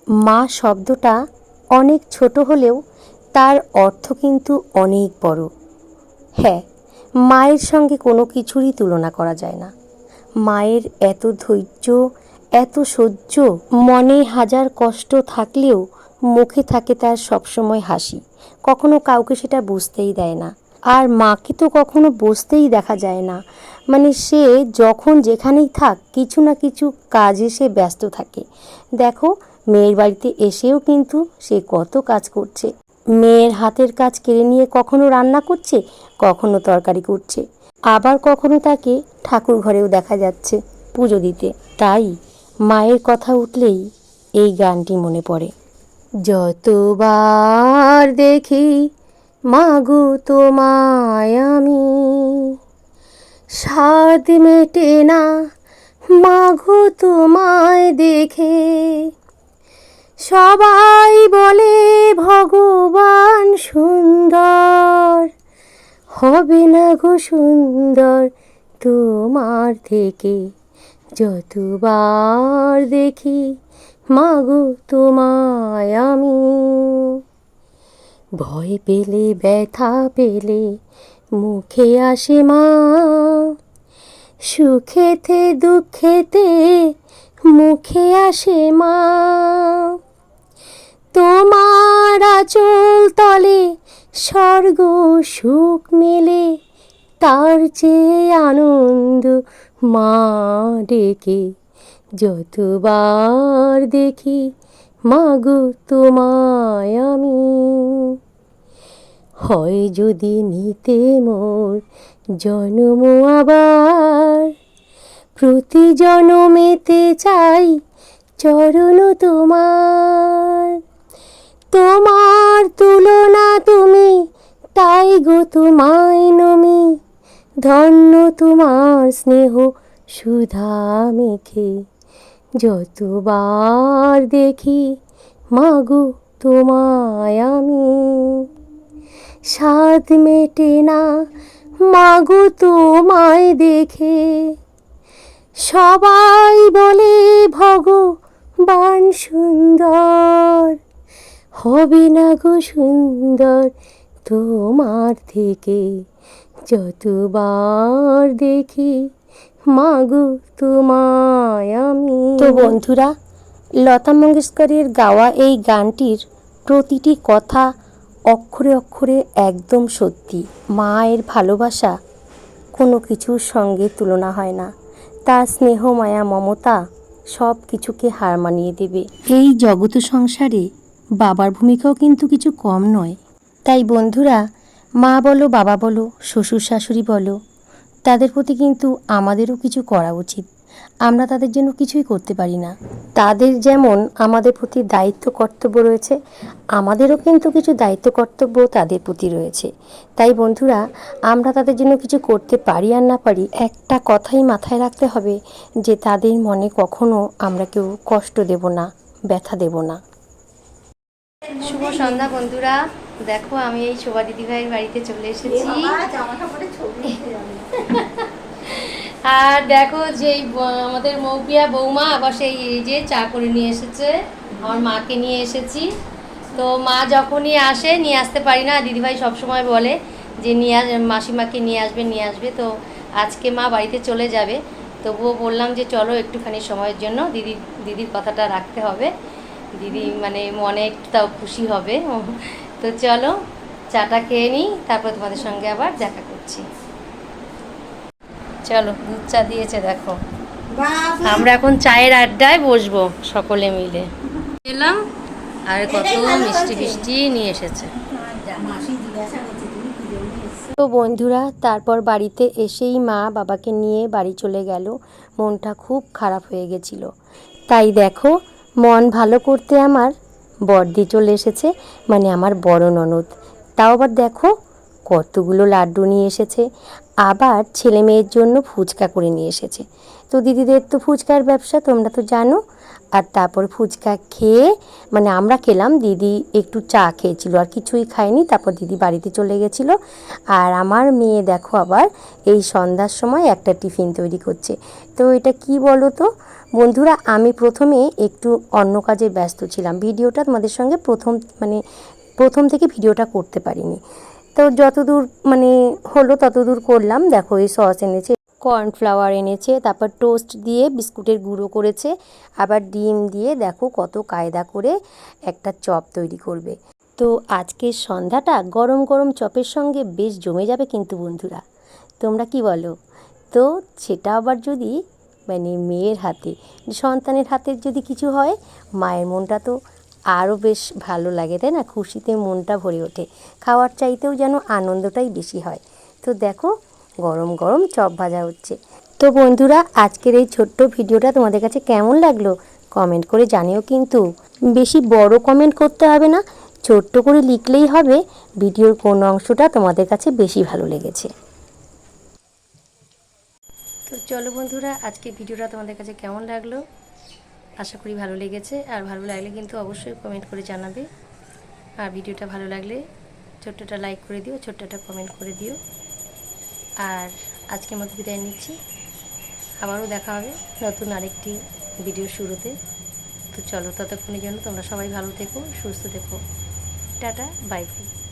মা শব্দটা অনেক ছোট হলেও তার অর্থ কিন্তু অনেক বড়। হ্যাঁ, মায়ের সঙ্গে কোনো কিছুরই তুলনা করা যায় না। মায়ের এত ধৈর্য, এত সহ্য, মনে হাজার কষ্ট থাকলেও মুখে থাকে তার সবসময় হাসি। কখনো কাউকে সেটা বুঝতেই দেয় না। আর মাকে তো কখনো বসতেই দেখা যায় না। মানে সে যখন যেখানেই থাক কিছু না কিছু কাজে সে ব্যস্ত থাকে। দেখো, মেয়ের বাড়িতে এসেও কিন্তু সে কত কাজ করছে। মেয়ের হাতের কাজ কেড়ে নিয়ে কখনো রান্না করছে, কখনো তরকারি করছে, আবার কখনো তাকে ঠাকুর ঘরেও দেখা যাচ্ছে পুজো দিতে। তাই মায়ের কথা উঠলেই এই গানটি মনে পড়ে। যতবার দেখি মাগো তোমায় আমি, স্বাদ মেটে না মাগো তোমায় দেখে। সবাই বলে ভগবান সুন্দর, হবে না গো সুন্দর তোমার থেকে। যতবার দেখি মাগো তোমায় আমি, ভয় পেলে ব্যথা পেলে মুখে আসে মা, সুখেতে দুঃখেতে মুখে আসে মা। তোমার আঁচল তলে স্বর্গ সুখ মেলে, তার চেয়ে আনন্দ মা ডেকে। যতবার দেখি মাগো তোমায় আমি, হয় যদি নিতে মোর জন্ম আবার, প্রতি জনমেতে চাই চরণ তোমার। তোমার তুলনা তুমি, তাই গো তোমায় নমি, ধন্য তোমার স্নেহ সুধা মেখে। যতবার দেখি মাগো তোমায় আমি, স্বাদ মেটে না মাগো তোমায় দেখে। সবাই বলে ভগবান সুন্দর, হবে না গো সুন্দর তোমার থেকে। যতবার দেখি মাগো তোমায় আমি। তো বন্ধুরা, লতা মঙ্গেশকরের গাওয়া এই গানটির প্রতিটি কথা অক্ষরে অক্ষরে একদম সত্যি। মায়ের ভালোবাসা কোনো কিছুর সঙ্গে তুলনা হয় না। তার স্নেহ মায়া মমতা সব কিছুকে হার মানিয়ে দেবে। এই জগৎ সংসারে বাবার ভূমিকাও কিন্তু কিছু কম নয়। তাই বন্ধুরা, মা বলো, বাবা বলো, শ্বশুর শাশুড়ি বলো, তাদের প্রতি কিন্তু আমাদেরও কিছু করা উচিত। আমরা তাদের জন্য কিছুই করতে পারি না। তাদের যেমন আমাদের প্রতি দায়িত্ব কর্তব্য রয়েছে, আমাদেরও কিন্তু কিছু দায়িত্ব কর্তব্য তাদের প্রতি রয়েছে। তাই বন্ধুরা, আমরা তাদের জন্য কিছু করতে পারি আর না পারি, একটা কথাই মাথায় রাখতে হবে যে তাদের মনে কখনো আমরা কেউ কষ্ট দেব না, ব্যথা দেব না। শুভ সন্ধ্যা বন্ধুরা। দেখো, আমি এই শোভা দিদিভাইয়ের বাড়িতে চলে এসেছি। আর দেখো যে আমাদের মৌপিয়া বৌমা আবার সেই যে চা করে নিয়ে এসেছে, আমার মাকে নিয়ে এসেছি। তো মা যখনই আসে, নিয়ে আসতে পারি না, দিদিভাই সবসময় বলে যে মাসিমাকে নিয়ে আসবে। তো আজকে মা বাড়িতে চলে যাবে, তবুও বললাম যে চলো একটুখানি সময়ের জন্য দিদির কথাটা রাখতে হবে। দিদি মানে মনে একটু তাও খুশি হবে। তো চলো চাটা খেয়ে নিই, তারপর তোমাদের সঙ্গে আবার দেখা করছি। চলো, দুধ চা দিয়েছে দেখো। আমরা এখন চায়ের আড্ডায় বসবো সকলে মিলে। এলাম আর কত মিষ্টি মিষ্টি নিয়ে এসেছে। তো বন্ধুরা, তারপর বাড়িতে এসেই মা বাবাকে নিয়ে বাড়ি চলে গেল। মনটা খুব খারাপ হয়ে গেছিল। তাই দেখো, মন ভালো করতে আমার বড়দি চলে এসেছে, মানে আমার বড় ননদ। তাও আবার দেখো কতগুলো লাড্ডু নিয়ে এসেছে, আবার ছেলে মেয়ের জন্য ফুচকা করে নিয়ে এসেছে। তো দিদিদের তো ফুচকার ব্যবসা, তোমরা তো জানো। আর তারপর ফুচকা খেয়ে, মানে আমরা খেলাম, দিদি একটু চা খেয়েছিল, আর কিছুই খায়নি। তারপর দিদি বাড়িতে চলে গেছিল। আর আমার মেয়ে দেখো আবার এই সন্ধ্যার সময় একটা টিফিন তৈরি করছে। তো এটা কি বলো তো, বন্ধুরা আমি প্রথমে একটু অন্য কাজে ব্যস্ত ছিলাম, ভিডিওটা তোমাদের সঙ্গে প্রথম থেকে ভিডিওটা করতে পারিনি। তো যতদূর হলো ততদূর করলাম। দেখো এই সস এনেছে, কর্নফ্লাওয়ার এনেছে, তারপর টোস্ট দিয়ে বিস্কুটের গুঁড়ো করেছে, আবার ডিম দিয়ে দেখো কত কায়দা করে একটা চপ তৈরি করবে। তো আজকের সন্ধ্যাটা গরম গরম চপের সঙ্গে বেশ জমে যাবে কিন্তু বন্ধুরা, তোমরা কি বলো? তো সেটা আবার যদি মেয়ের হাতে, সন্তানের হাতের যদি কিছু হয়, মায়ের মনটা তো আরও বেশ ভালো লাগে, তাই না? খুশিতে মনটা ভরে ওঠে, খাওয়ার চাইতেও যেন আনন্দটাই বেশি হয়। তো দেখো গরম গরম চপ ভাজা হচ্ছে। তো বন্ধুরা আজকের এই ছোট্ট ভিডিওটা তোমাদের কাছে কেমন লাগলো কমেন্ট করে জানিও কিন্তু। বেশি বড় কমেন্ট করতে হবে না, ছোট্ট করে লিখলেই হবে ভিডিওর কোন অংশটা তোমাদের কাছে বেশি ভালো লেগেছে। তো চলো বন্ধুরা, আজকে ভিডিওটা তোমাদের কাছে কেমন লাগলো, আশা করি ভালো লেগেছে। আর ভালো লাগলে কিন্তু অবশ্যই কমেন্ট করে জানাবে। আর ভিডিওটা ভালো লাগলে ছোট্টটা লাইক করে দিও, ছোট্টটা কমেন্ট করে দিও। আর আজকের মতো বিদায় নিচ্ছি, আবারও দেখা হবে নতুন আরেকটি ভিডিও শুরুতে। তো চলো, ততক্ষণের জন্য তোমরা সবাই ভালো থেকো, সুস্থ থেকো। Tata, bye bye.